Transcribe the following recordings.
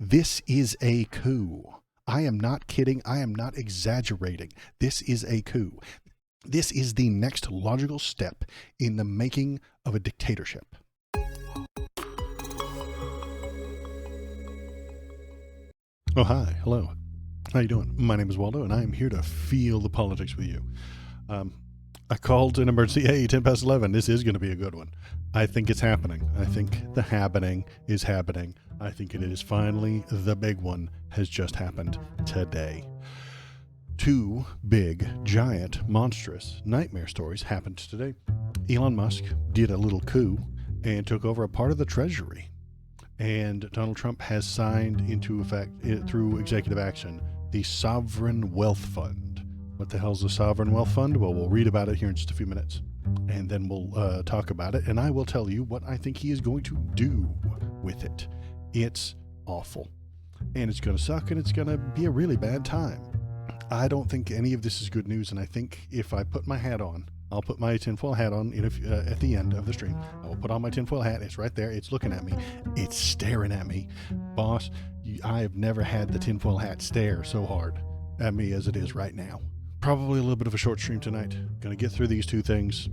This is a coup. I am not kidding. I am not exaggerating. This is a coup. This is the next logical step in the making of a dictatorship. Oh, hi. Hello. How you doing? My name is Waldo, and I am here to feel the politics with you. I called an emergency. Hey, 10 past 11. This is going to be a good one. I think it's happening. I think the happening is happening. I think it is finally the big one has just happened today. Two big, giant, monstrous nightmare stories happened today. Elon Musk did a little coup and took over a part of the Treasury. And Donald Trump has signed into effect, through executive action, the Sovereign Wealth Fund. What the hell's the Sovereign Wealth Fund? Well, we'll read about it here in just a few minutes. And then we'll talk about it. And I will tell you what I think he is going to do with it. It's awful. And it's going to suck, and it's going to be a really bad time. I don't think any of this is good news. And I think if I put my hat on, I'll put my tinfoil hat on at the end of the stream. I will put on my tinfoil hat. It's right there. It's looking at me. It's staring at me. Boss, I have never had the tinfoil hat stare so hard at me as it is right now. Probably a little bit of a short stream tonight. Going to get through these two things,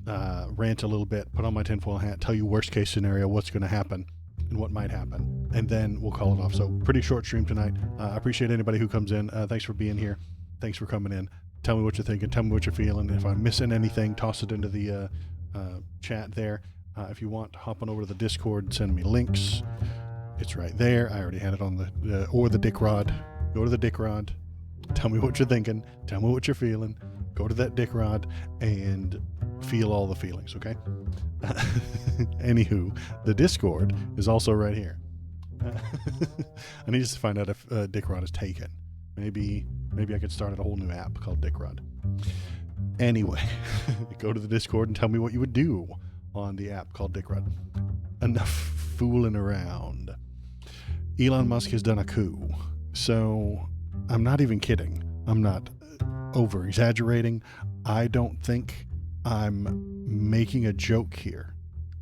rant a little bit, put on my tinfoil hat, tell you worst case scenario, what's going to happen and what might happen. And then we'll call it off. So pretty short stream tonight. I appreciate anybody who comes in. Thanks for being here. Thanks for coming in. Tell me what you're thinking. Tell me what you're feeling. If I'm missing anything, toss it into the chat there. If you want, hop on over to the Discord and send me links. It's right there. I already had it on the Dick Rod. Go to the Dick Rod. Tell me what you're thinking. Tell me what you're feeling. Go to that Dick Rod and feel all the feelings, okay? Anywho, the Discord is also right here. I need to find out if Dick Rod is taken. Maybe I could start a whole new app called Dick Rod. Anyway, go to the Discord and tell me what you would do on the app called Dick Rod. Enough fooling around. Elon Musk has done a coup. So I'm not even kidding. I'm not over exaggerating. I don't think I'm making a joke here.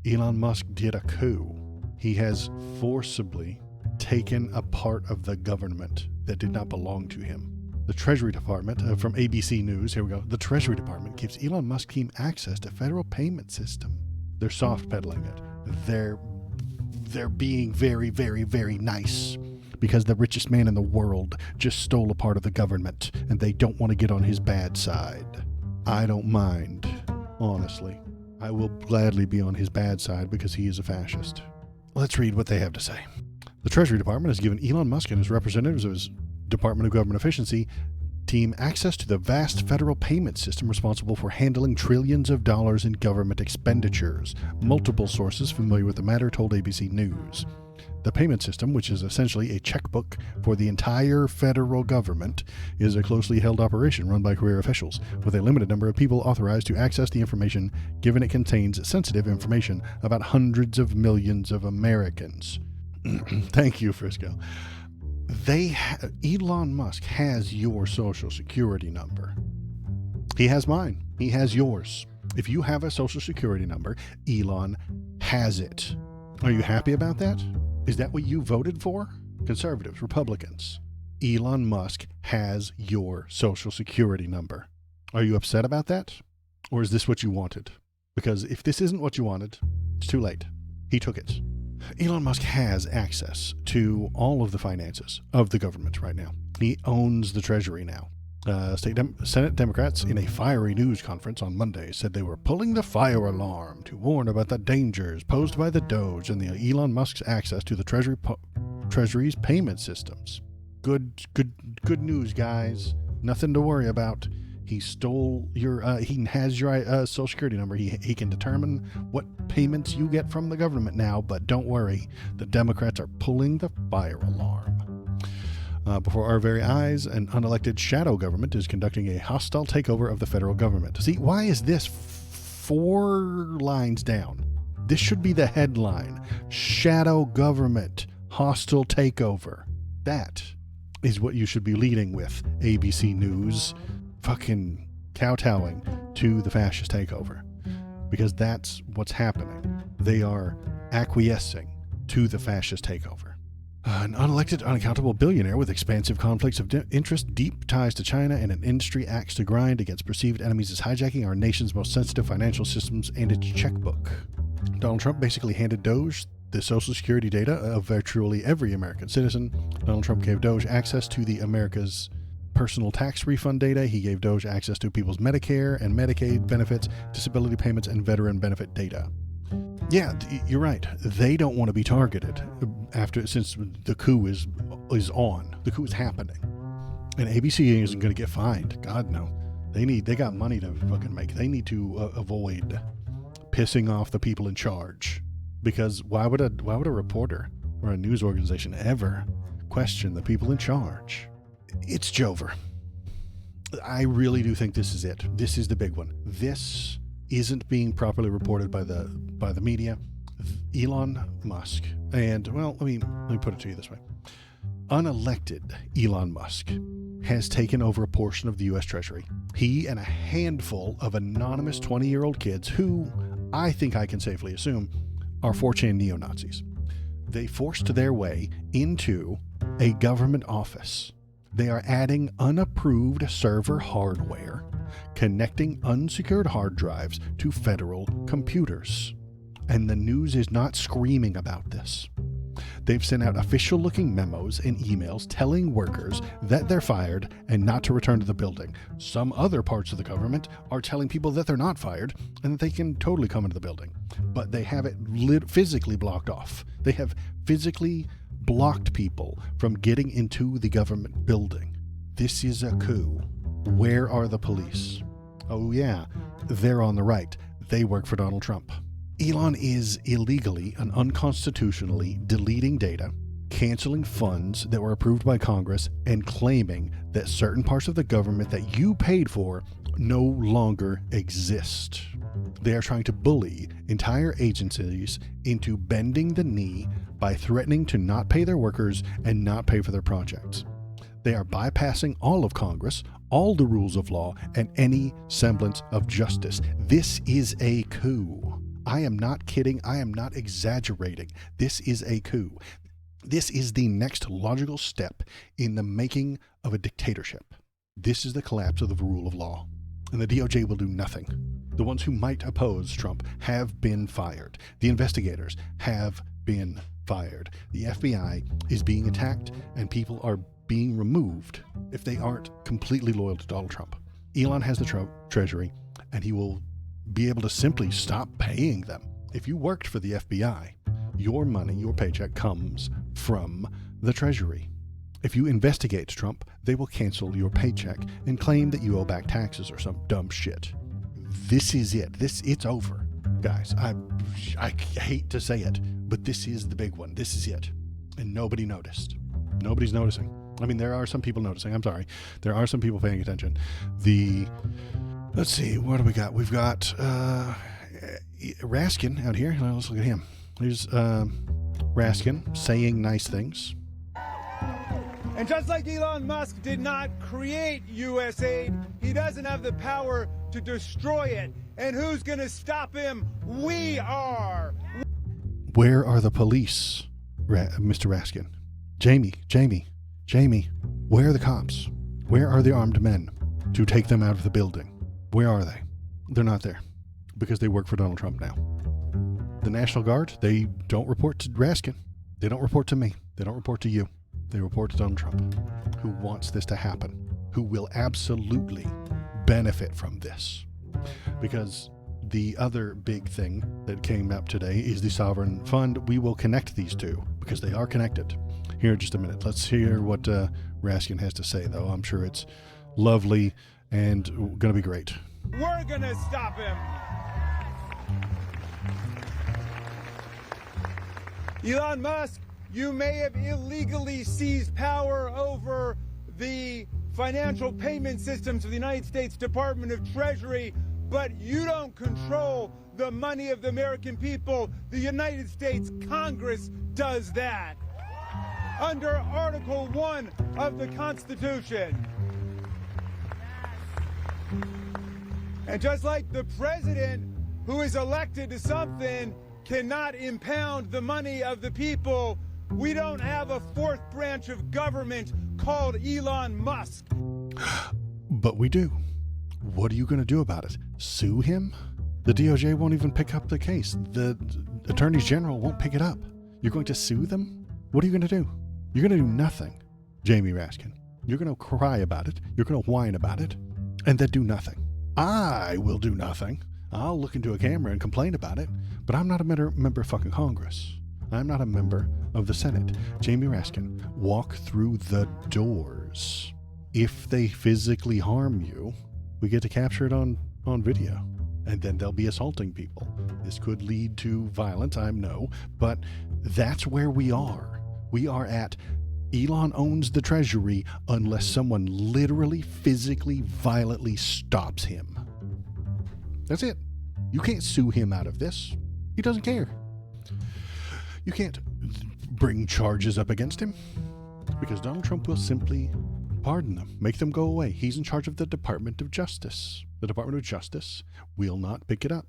Elon Musk did a coup. He has forcibly taken a part of the government that did not belong to him. The Treasury Department, from ABC News, here we go. The Treasury Department gives Elon Musk team access to federal payment system. They're soft pedaling it. They're being very, very, very nice because the richest man in the world just stole a part of the government and they don't want to get on his bad side. I don't mind, honestly. I will gladly be on his bad side because he is a fascist. Let's read what they have to say. The Treasury Department has given Elon Musk and his representatives of his Department of Government Efficiency team access to the vast federal payment system responsible for handling trillions of dollars in government expenditures. Multiple sources familiar with the matter told ABC News. The payment system, which is essentially a checkbook for the entire federal government, is a closely held operation run by career officials, with a limited number of people authorized to access the information, given it contains sensitive information about hundreds of millions of Americans. Thank you, Frisco. Elon Musk has your social security number. He has mine. He has yours. If you have a social security number, Elon has it. Are you happy about that? Is that what you voted for? Conservatives, Republicans. Elon Musk has your social security number. Are you upset about that? Or is this what you wanted? Because if this isn't what you wanted, it's too late. He took it. Elon Musk has access to all of the finances of the government right now. He owns the Treasury now. Senate Democrats in a fiery news conference on Monday said they were pulling the fire alarm to warn about the dangers posed by the Doge and the Elon Musk's access to the Treasury's payment systems. Good news, guys. Nothing to worry about. He stole he has your social security number. He can determine what payments you get from the government now, but don't worry. The Democrats are pulling the fire alarm. Before our very eyes, an unelected shadow government is conducting a hostile takeover of the federal government. See, why is this 4 lines down? This should be the headline. Shadow government, hostile takeover. That is what you should be leading with, ABC News. Fucking kowtowing to the fascist takeover. Because that's what's happening. They are acquiescing to the fascist takeover. An unelected, unaccountable billionaire with expansive conflicts of interest, deep ties to China, and an industry axe to grind against perceived enemies is hijacking our nation's most sensitive financial systems and its checkbook. Donald Trump basically handed Doge the social security data of virtually every American citizen. Donald Trump gave Doge access to the America's personal tax refund data. He gave Doge access to people's Medicare and Medicaid benefits, disability payments, and veteran benefit data. Yeah, you're right. They don't want to be targeted since the coup is on. The coup is happening. And ABC isn't going to get fined. God, no. They got money to fucking make. They need to avoid pissing off the people in charge. Because why would a reporter or a news organization ever question the people in charge? It's Jover. I really do think this is it. This is the big one. This isn't being properly reported by the media. Elon Musk, and well, let me put it to you this way. Unelected Elon Musk has taken over a portion of the U.S. Treasury. He and a handful of anonymous 20-year-old kids who I think I can safely assume are 4chan neo-Nazis. They forced their way into a government office. They are adding unapproved server hardware, connecting unsecured hard drives to federal computers. And the news is not screaming about this. They've sent out official-looking memos and emails telling workers that they're fired and not to return to the building. Some other parts of the government are telling people that they're not fired and that they can totally come into the building. But they have it physically blocked off. They have physically blocked people from getting into the government building. This is a coup. Where are the police? Oh yeah, they're on the right. They work for Donald Trump. Elon is illegally and unconstitutionally deleting data, canceling funds that were approved by Congress, and claiming that certain parts of the government that you paid for no longer exist. They are trying to bully entire agencies into bending the knee by threatening to not pay their workers and not pay for their projects. They are bypassing all of Congress, all the rules of law, and any semblance of justice. This is a coup. I am not kidding. I am not exaggerating. This is a coup. This is the next logical step in the making of a dictatorship. This is the collapse of the rule of law. And the DOJ will do nothing. The ones who might oppose Trump have been fired. The investigators have been fired. The FBI is being attacked, and people are being removed if they aren't completely loyal to Donald Trump. Elon has the Treasury, and he will be able to simply stop paying them. If you worked for the FBI, your money, your paycheck comes from the Treasury. If you investigate Trump, they will cancel your paycheck and claim that you owe back taxes or some dumb shit. This is it. It's over, guys. I hate to say it, but this is the big one. This is it. And nobody noticed. Nobody's noticing. I mean, there are some people noticing. I'm sorry. There are some people paying attention. Let's see, what do we got? We've got Raskin out here. Let's look at him. Here's Raskin saying nice things. And just like Elon Musk did not create USAID, he doesn't have the power to destroy it. And who's going to stop him? We are. Where are the police, Mr. Raskin? Jamie, where are the cops? Where are the armed men to take them out of the building? Where are they? They're not there because they work for Donald Trump now. The National Guard, they don't report to Raskin. They don't report to me. They don't report to you. They report to Donald Trump, who wants this to happen, who will absolutely benefit from this. Because the other big thing that came up today is the sovereign fund. We will connect these two because they are connected. Here in just a minute. Let's hear what Raskin has to say, though. I'm sure it's lovely and going to be great. We're going to stop him. Elon Musk, you may have illegally seized power over the financial payment systems of the United States Department of Treasury, but you don't control the money of the American people. The United States Congress does that. Under Article 1 of the Constitution. And just like the president who is elected to something cannot impound the money of the people, We don't have a fourth branch of government called Elon Musk. But we do. What are you going to do about it? Sue him? The DOJ won't even pick up the case. The attorneys general won't pick it up. You're going to sue them? What are you going to do? You're going to do nothing, Jamie Raskin. You're going to cry about it. You're going to whine about it, and then do nothing. I will do nothing. I'll look into a camera and complain about it, but I'm not a member of fucking Congress. I'm not a member of the Senate. Jamie Raskin, walk through the doors. If they physically harm you, we get to capture it on video. And then they'll be assaulting people. This could lead to violence, I know, but that's where we are. We are at Elon owns the Treasury unless someone literally, physically, violently stops him. That's it. You can't sue him out of this. He doesn't care. You can't bring charges up against him because Donald Trump will simply pardon them, make them go away. He's in charge of the Department of Justice. The Department of Justice will not pick it up.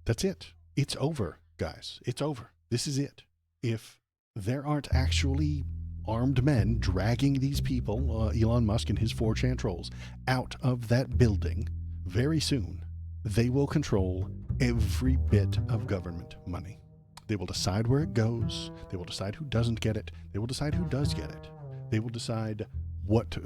That's it. It's over, guys. It's over. This is it. If there aren't actually armed men dragging these people, Elon Musk and his 4chan trolls, out of that building very soon, they will control every bit of government money. They will decide where it goes. They will decide who doesn't get it. They will decide who does get it. They will decide what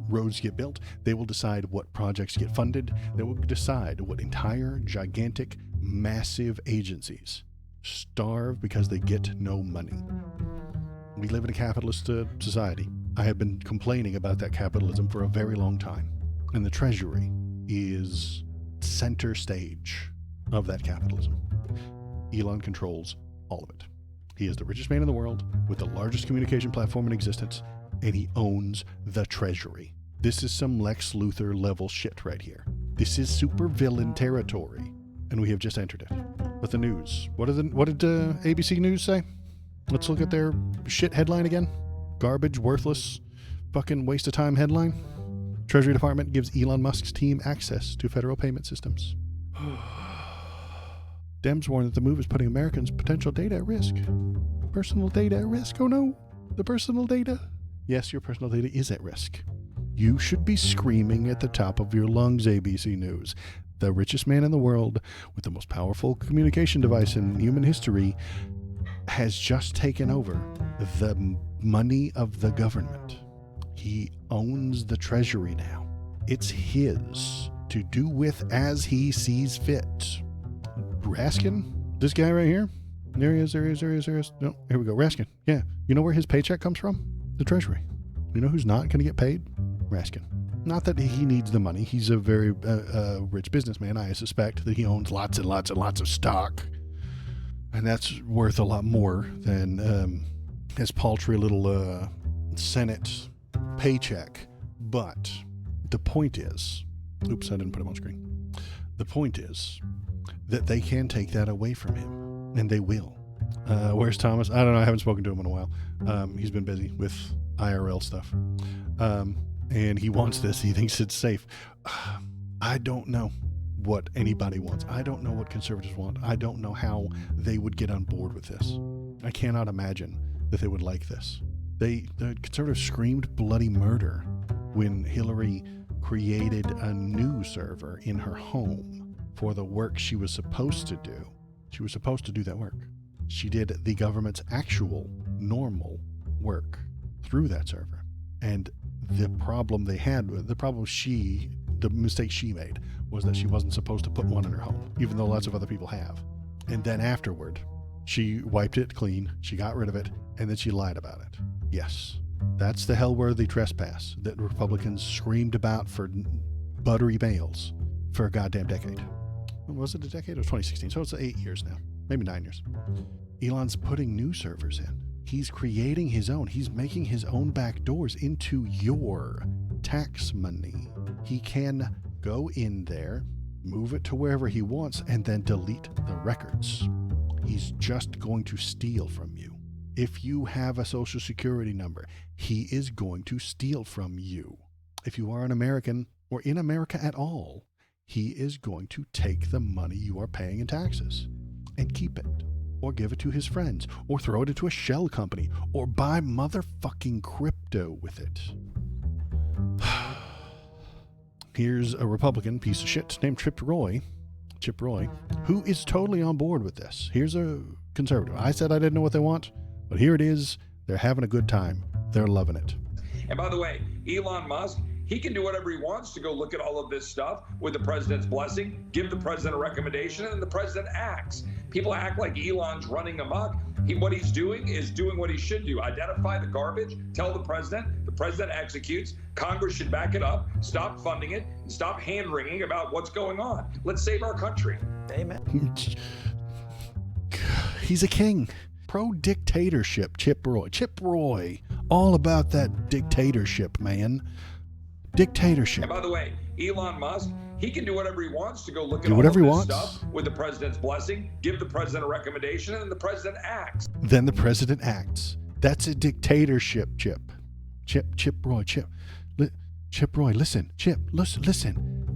roads get built. They will decide what projects get funded. They will decide what entire, gigantic, massive agencies starve because they get no money. We live in a capitalist society. I have been complaining about that capitalism for a very long time. And the Treasury is center stage of that capitalism. Elon controls all of it. He is the richest man in the world with the largest communication platform in existence, and he owns the Treasury. This is some Lex Luthor level shit right here. This is supervillain territory, and we have just entered it. But the news, what did ABC News say? Let's look at their shit headline again. Garbage, worthless, fucking waste of time headline. Treasury Department gives Elon Musk's team access to federal payment systems. Dems warn that the move is putting Americans' potential data at risk. Personal data at risk? Oh no, the personal data. Yes, your personal data is at risk. You should be screaming at the top of your lungs, ABC News. The richest man in the world, with the most powerful communication device in human history, has just taken over the money of the government. He owns the Treasury now. It's his to do with as he sees fit. Raskin? This guy right here? There he is. No, here we go. Raskin. Yeah. You know where his paycheck comes from? The Treasury. You know who's not going to get paid? Raskin. Not that he needs the money. He's a very rich businessman. I suspect that he owns lots and lots and lots of stock. And that's worth a lot more than his paltry little Senate paycheck. But the point is, oops, I didn't put him on screen. The point is that they can take that away from him, and they will. Where's Thomas? I don't know. I haven't spoken to him in a while. He's been busy with IRL stuff. And he wants this. He thinks it's safe. I don't know what anybody wants. I don't know what conservatives want. I don't know how they would get on board with this. I cannot imagine that they would like this. The conservatives screamed bloody murder when Hillary created a new server in her home for the work she was supposed to do. She was supposed to do that work. She did the government's actual normal work through that server. And the problem they had, the mistake she made was that she wasn't supposed to put one in her home, even though lots of other people have. And then afterward, she wiped it clean, she got rid of it, and then she lied about it. Yes, that's the hell-worthy trespass that Republicans screamed about for buttery males for a goddamn decade. Was it a decade? It was 2016, so it's 8 years now, maybe 9 years. Elon's putting new servers in. He's creating his own. He's making his own back doors into your tax money. He can go in there, move it to wherever he wants, and then delete the records. He's just going to steal from you. If you have a social security number, he is going to steal from you. If you are an American or in America at all, he is going to take the money you are paying in taxes and keep it. or give it to his friends, or throw it into a shell company, or buy motherfucking crypto with it. Here's a Republican piece of shit named Chip Roy, who is totally on board with this. Here's a conservative. I said I didn't know what they want, but here it is. They're having a good time. They're loving it. And by the way, Elon Musk, he can do whatever he wants to go look at all of this stuff with the president's blessing, give the president a recommendation, and the president acts. People act like Elon's running amok. What he's doing is doing what he should do. Identify the garbage, tell the president executes. Congress should back it up, stop funding it, and stop hand-wringing about what's going on. Let's save our country. Amen. He's a king. Pro-dictatorship, Chip Roy. All about that dictatorship, man. Dictatorship. And by the way, Elon Musk, he can do whatever he wants to go look at Do all whatever of he this wants. stuff with the president's blessing, give the president a recommendation, and the president acts. Then the president acts. That's a dictatorship, Chip Roy. Listen.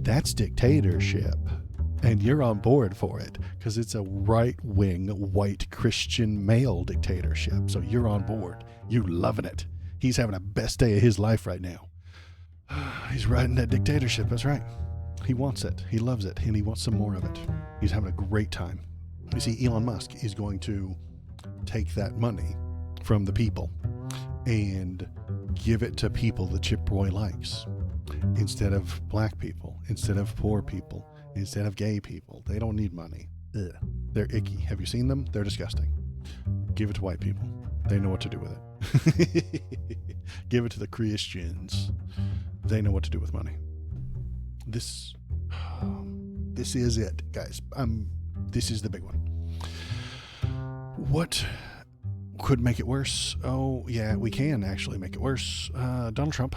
That's dictatorship. And you're on board for it because it's a right-wing, white Christian male dictatorship. So you're on board. You loving it. He's having the best day of his life right now. He's riding that dictatorship. That's right. He wants it. He loves it. And he wants some more of it. He's having a great time. You see, Elon Musk is going to take that money from the people and give it to people that Chip Roy likes. Instead of black people, instead of poor people, instead of gay people. They don't need money. Ugh. They're icky. Have you seen them? They're disgusting. Give it to white people. They know what to do with it. Give it to the Christians. They know what to do with money. This is it, guys. This is the big one. What could make it worse? Oh, yeah, we can actually make it worse. Donald Trump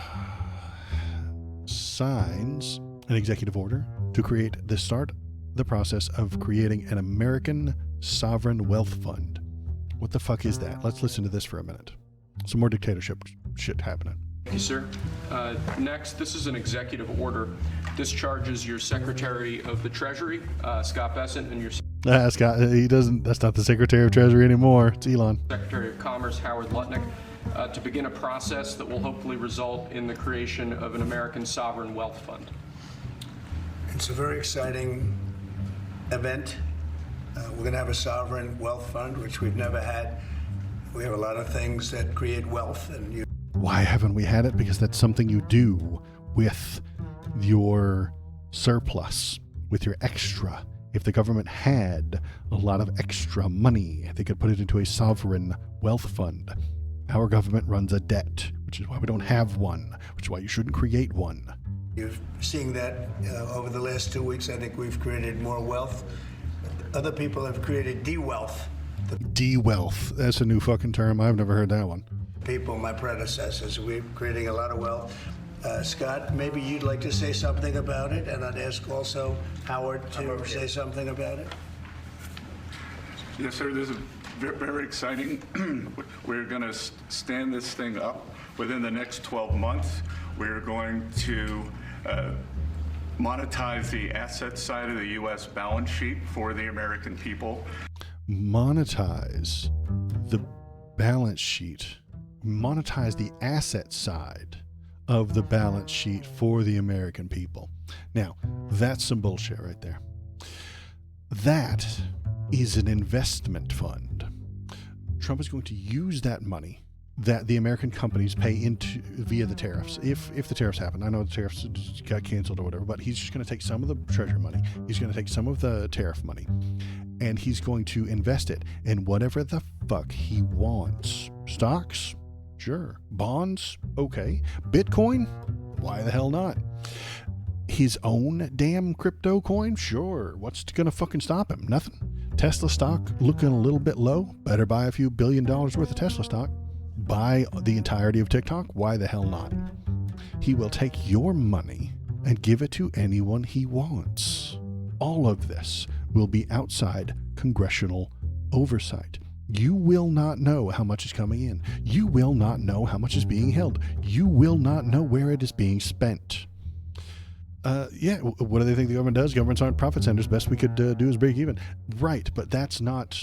signs an executive order to create the process of creating an American sovereign wealth fund. What the fuck is that? Let's listen to this for a minute. Some more dictatorship shit happening. Thank you, sir. Next, this is an executive order. Discharges your Secretary of the Treasury, Scott Bessent, and your Scott, that's not the Secretary of Treasury anymore. It's Elon. Secretary of Commerce, Howard Lutnick, to begin a process that will hopefully result in the creation of an American sovereign wealth fund. It's a very exciting event. We're going to have a sovereign wealth fund, which we've never had. We have a lot of things that create wealth, and Why haven't we had it? Because that's something you do with your surplus, with your extra. If the government had a lot of extra money, they could put it into a sovereign wealth fund. Our government runs a debt, which is why we don't have one, which is why you shouldn't create one. you're seeing that over the last 2 weeks. I think we've created more wealth. Other people have created de-wealth. De-wealth. That's a new fucking term. I've never heard that one. People, my predecessors, we're creating a lot of wealth. Scott, maybe you'd like to say something about it, and I'd ask also Howard to say something about it. Yes, sir. This is very exciting. We're going to stand this thing up within the next 12 months. We're going to monetize the asset side of the U.S. balance sheet for the American people. Monetize the balance sheet. Monetize the asset side of the balance sheet for the American people. Now, that's some bullshit right there. That is an investment fund. Trump is going to use that money that the American companies pay into via the tariffs. If the tariffs happen, I know the tariffs got canceled or whatever, but he's just going to take some of the treasury money. He's going to take some of the tariff money, and he's going to invest it in whatever the fuck he wants. Stocks? Sure. Bonds? Okay. Bitcoin? Why the hell not? His own damn crypto coin? Sure. What's going to fucking stop him? Nothing. Tesla stock looking a little bit low. Better buy a few $1 billion worth of Tesla stock. Buy the entirety of TikTok? Why the hell not? He will take your money and give it to anyone he wants. All of this will be outside congressional oversight. You will not know how much is coming in. You will not know how much is being held. You will not know where it is being spent. What do they think the government does? Governments aren't profit centers. Best we could do is break even. Right, but that's not...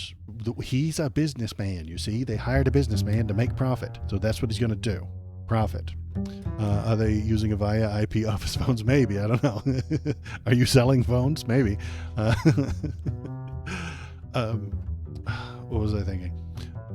He's a businessman, you see. They hired a businessman to make profit. So that's what he's going to do. Profit. Are they using it via IP office phones? Maybe. I don't know. Are you selling phones? Maybe. What was I thinking?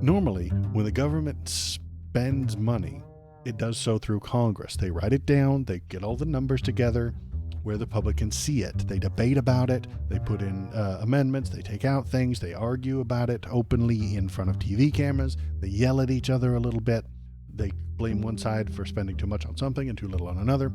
Normally, when the government spends money, it does so through Congress. They write it down, they get all the numbers together where the public can see it. They debate about it, they put in amendments, they take out things, they argue about it openly in front of TV cameras, they yell at each other a little bit, they blame one side for spending too much on something and too little on another.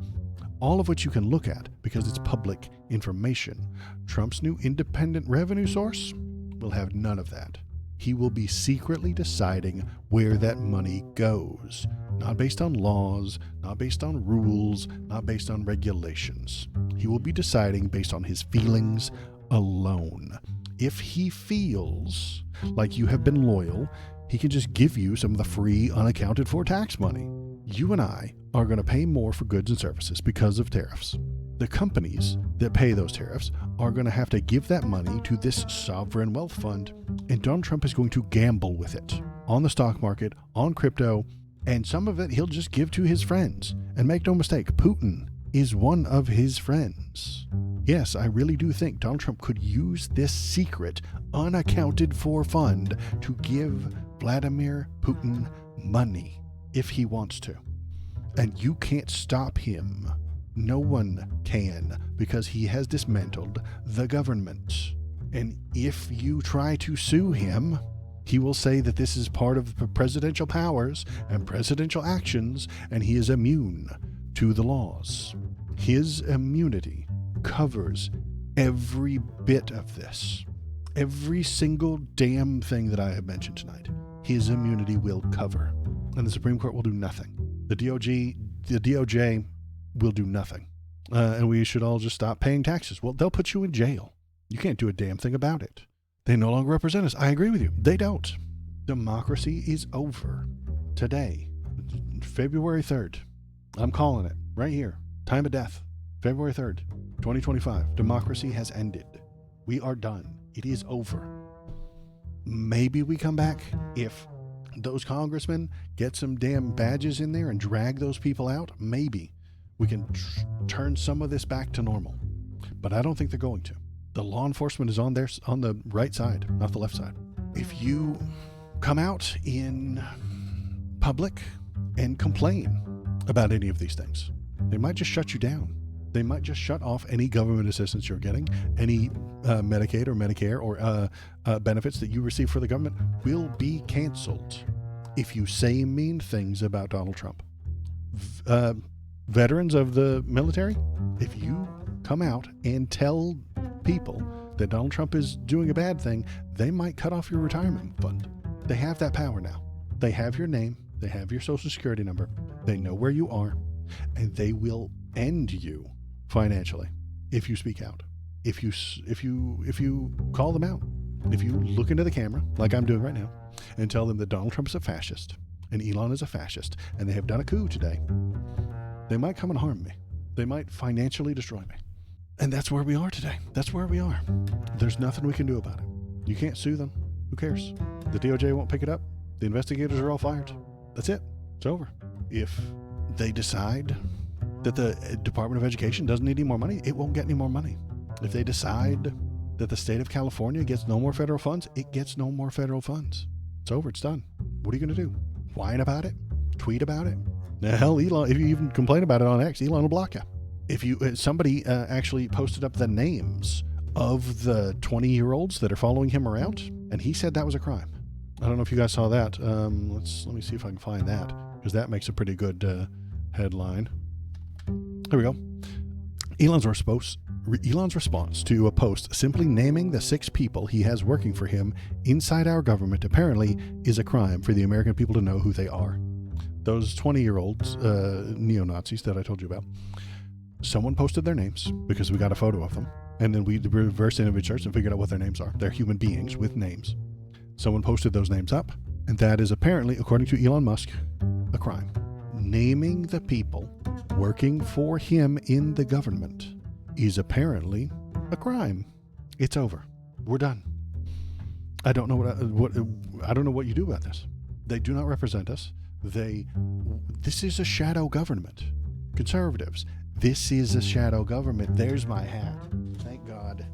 All of which you can look at because it's public information. Trump's new independent revenue source will have none of that. He will be secretly deciding where that money goes. Not based on laws, not based on rules, not based on regulations. He will be deciding based on his feelings alone. If he feels like you have been loyal, he can just give you some of the free, unaccounted for tax money. You and I are going to pay more for goods and services because of tariffs. The companies that pay those tariffs are going to have to give that money to this sovereign wealth fund, and Donald Trump is going to gamble with it on the stock market, on crypto, and some of it he'll just give to his friends. And make no mistake, Putin is one of his friends. Yes, I really do think Donald Trump could use this secret, unaccounted for fund to give Vladimir Putin money if he wants to. And you can't stop him. No one can, because he has dismantled the government. And if you try to sue him, he will say that this is part of presidential powers and presidential actions, and he is immune to the laws. His immunity covers every bit of this. Every single damn thing that I have mentioned tonight, his immunity will cover. And the Supreme Court will do nothing. The DOJ will do nothing. And we should all just stop paying taxes. Well, they'll put you in jail. You can't do a damn thing about it. They no longer represent us. I agree with you. They don't. Democracy is over. Today, February 3rd. I'm calling it right here. Time of death. February 3rd, 2025. Democracy has ended. We are done. It is over. Maybe we come back if those congressmen get some damn badges in there and drag those people out. Maybe we can turn some of this back to normal. But I don't think they're going to. The law enforcement is on the right side, not the left side. If you come out in public and complain about any of these things, they might just shut you down. They might just shut off any government assistance you're getting, any Medicaid or Medicare or benefits that you receive for the government will be canceled if you say mean things about Donald Trump. Veterans of the military, if you come out and tell people that Donald Trump is doing a bad thing, they might cut off your retirement fund. They have that power now. They have your name. They have your social security number. They know where you are, and they will end you financially if you speak out. If you call them out. If you look into the camera, like I'm doing right now, and tell them that Donald Trump is a fascist and Elon is a fascist and they have done a coup today, they might come and harm me. They might financially destroy me. And that's where we are today. That's where we are. There's nothing we can do about it. You can't sue them. Who cares? The DOJ won't pick it up. The investigators are all fired. That's it. It's over. If they decide that the Department of Education doesn't need any more money, it won't get any more money. If they decide that the state of California gets no more federal funds, it gets no more federal funds. It's over. It's done. What are you going to do? Whine about it? Tweet about it? Now, hell, Elon, if you even complain about it on X, Elon will block you. If you somebody actually posted up the names of the 20-year-olds that are following him around, and he said that was a crime. I don't know if you guys saw that. Let me see if I can find that, because that makes a pretty good headline. Here we go. Elon's response to a post simply naming the 6 people he has working for him inside our government apparently is a crime for the American people to know who they are. Those 20-year-olds, neo-Nazis that I told you about, someone posted their names because we got a photo of them, and then we reverse image searched and figured out what their names are. They're human beings with names. Someone posted those names up, and that is apparently, according to Elon Musk, a crime. Naming the people working for him in the government is apparently a crime. It's over. We're done. I don't know I don't know what you do about this. They do not represent us. This is a shadow government. Conservatives, this is a shadow government. There's my hat. Thank God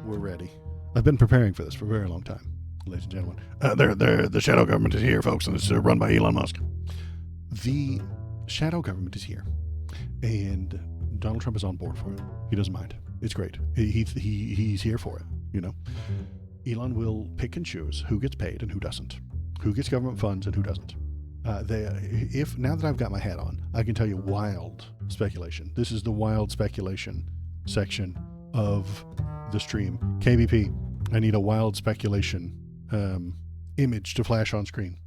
we're ready. I've been preparing for this for a very long time, ladies and gentlemen. The shadow government is here, folks, and it's run by Elon Musk. The shadow government is here, and Donald Trump is on board for it. He doesn't mind. It's great. He's here for it, you know. Elon will pick and choose who gets paid and who doesn't, who gets government funds and who doesn't. If now that I've got my hat on, I can tell you wild speculation. This is the wild speculation section of the stream. KBP, I need a wild speculation image to flash on screen.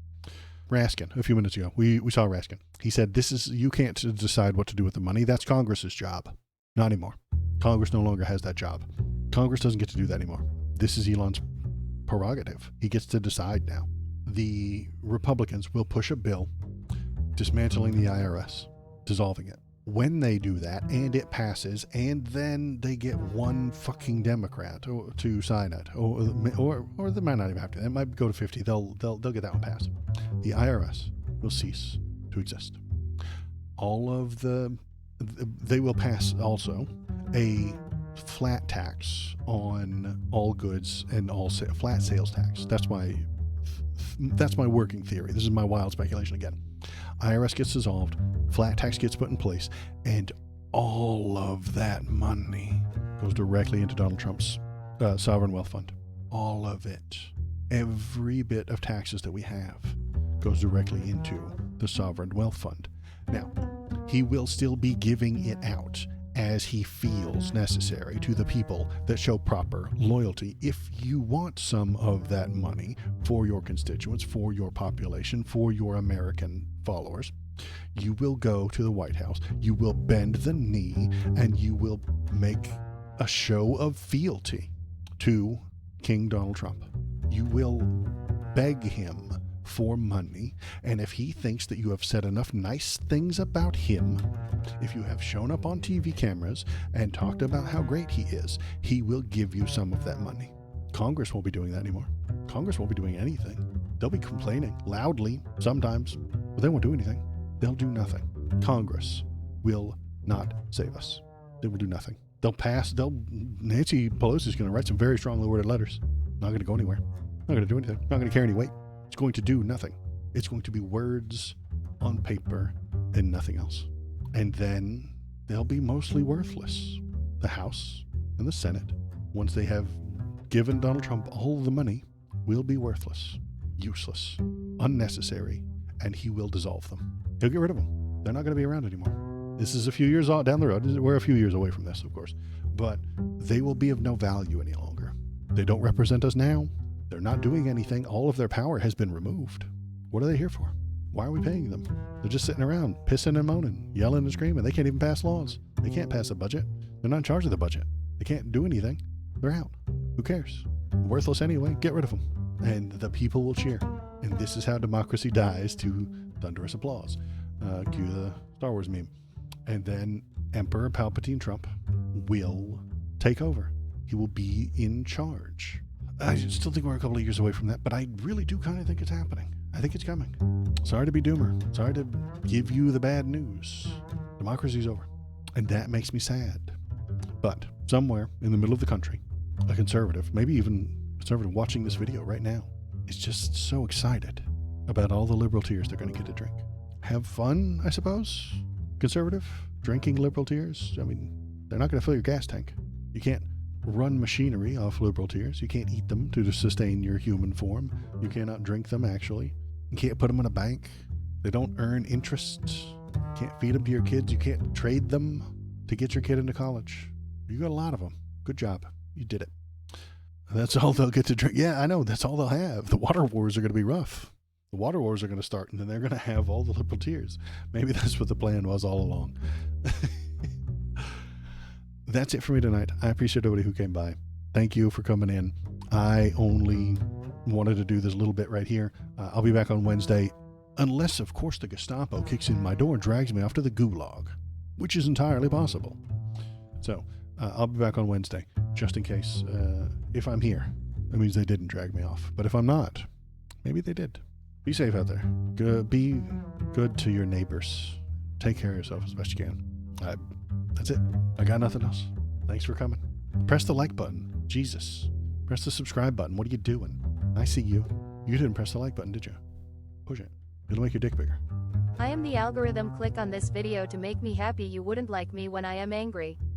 Raskin, a few minutes ago, we saw Raskin. He said, you can't decide what to do with the money. That's Congress's job. Not anymore. Congress no longer has that job. Congress doesn't get to do that anymore. This is Elon's prerogative. He gets to decide now. The Republicans will push a bill dismantling the IRS, dissolving it. When they do that and it passes, and then they get one fucking Democrat to sign it, or they might not even have to. It might go to 50. They'll get that one passed. The IRS will cease to exist. They will pass also a flat tax on all goods and flat sales tax. That's my working theory. This is my wild speculation again. IRS gets dissolved, flat tax gets put in place, and all of that money goes directly into Donald Trump's sovereign wealth fund. All of it. Every bit of taxes that we have goes directly into the sovereign wealth fund. Now, he will still be giving it out as he feels necessary to the people that show proper loyalty. If you want some of that money for your constituents, for your population, for your American followers, you will go to the White House, you will bend the knee, and you will make a show of fealty to King Donald Trump. You will beg him for money, and if he thinks that you have said enough nice things about him, if you have shown up on TV cameras and talked about how great he is, he will give you some of that money. Congress won't be doing that anymore. Congress won't be doing anything. They'll be complaining loudly sometimes, but they won't do anything. They'll do nothing. Congress will not save us. They will do nothing. Nancy Pelosi is going to write some very strongly worded letters. Not going to go anywhere. Not going to do anything. Not going to carry any weight. It's going to do nothing. It's going to be words on paper and nothing else. And then they'll be mostly worthless. The House and the Senate, once they have given Donald Trump all the money, will be worthless, useless, unnecessary, and he will dissolve them. He'll get rid of them. They're not going to be around anymore. This is a few years down the road. We're a few years away from this, of course. But they will be of no value any longer. They don't represent us now. They're not doing anything. All of their power has been removed. What are they here for? Why are we paying them? They're just sitting around, pissing and moaning, yelling and screaming. They can't even pass laws. They can't pass a budget. They're not in charge of the budget. They can't do anything. They're out. Who cares? Worthless anyway. Get rid of them. And the people will cheer. And this is how democracy dies, to thunderous applause. Cue the Star Wars meme. And then Emperor Palpatine Trump will take over. He will be in charge. I still think we're a couple of years away from that, but I really do kind of think it's happening. I think it's coming. Sorry to be doomer. Sorry to give you the bad news. Democracy's over. And that makes me sad. But somewhere in the middle of the country, a conservative, maybe even a conservative watching this video right now, is just so excited about all the liberal tears they're going to get to drink. Have fun, I suppose? Conservative? Drinking liberal tears? I mean, they're not going to fill your gas tank. You can't run machinery off liberal tears. You can't eat them to sustain your human form. You cannot drink them, actually. You can't put them in a bank. They don't earn interest. You can't feed them to your kids. You can't trade them to get your kid into college. You got a lot of them. Good job. You did it. That's all they'll get to drink. Yeah, I know. That's all they'll have. The water wars are going to be rough. The water wars are going to start, and then they're going to have all the liberal tears. Maybe that's what the plan was all along. That's it for me tonight. I appreciate everybody who came by. Thank you for coming in. I only wanted to do this little bit right here. I'll be back on Wednesday, unless, of course, the Gestapo kicks in my door and drags me off to the gulag, which is entirely possible. So I'll be back on Wednesday, just in case. If I'm here, that means they didn't drag me off. But if I'm not, maybe they did. Be safe out there. Be good to your neighbors. Take care of yourself as best you can. That's it. I got nothing else. Thanks for coming. Press the like button. Jesus. Press the subscribe button. What are you doing? I see you. You didn't press the like button, did you? Push it. It'll make your dick bigger. I am the algorithm. Click on this video to make me happy. You wouldn't like me when I am angry.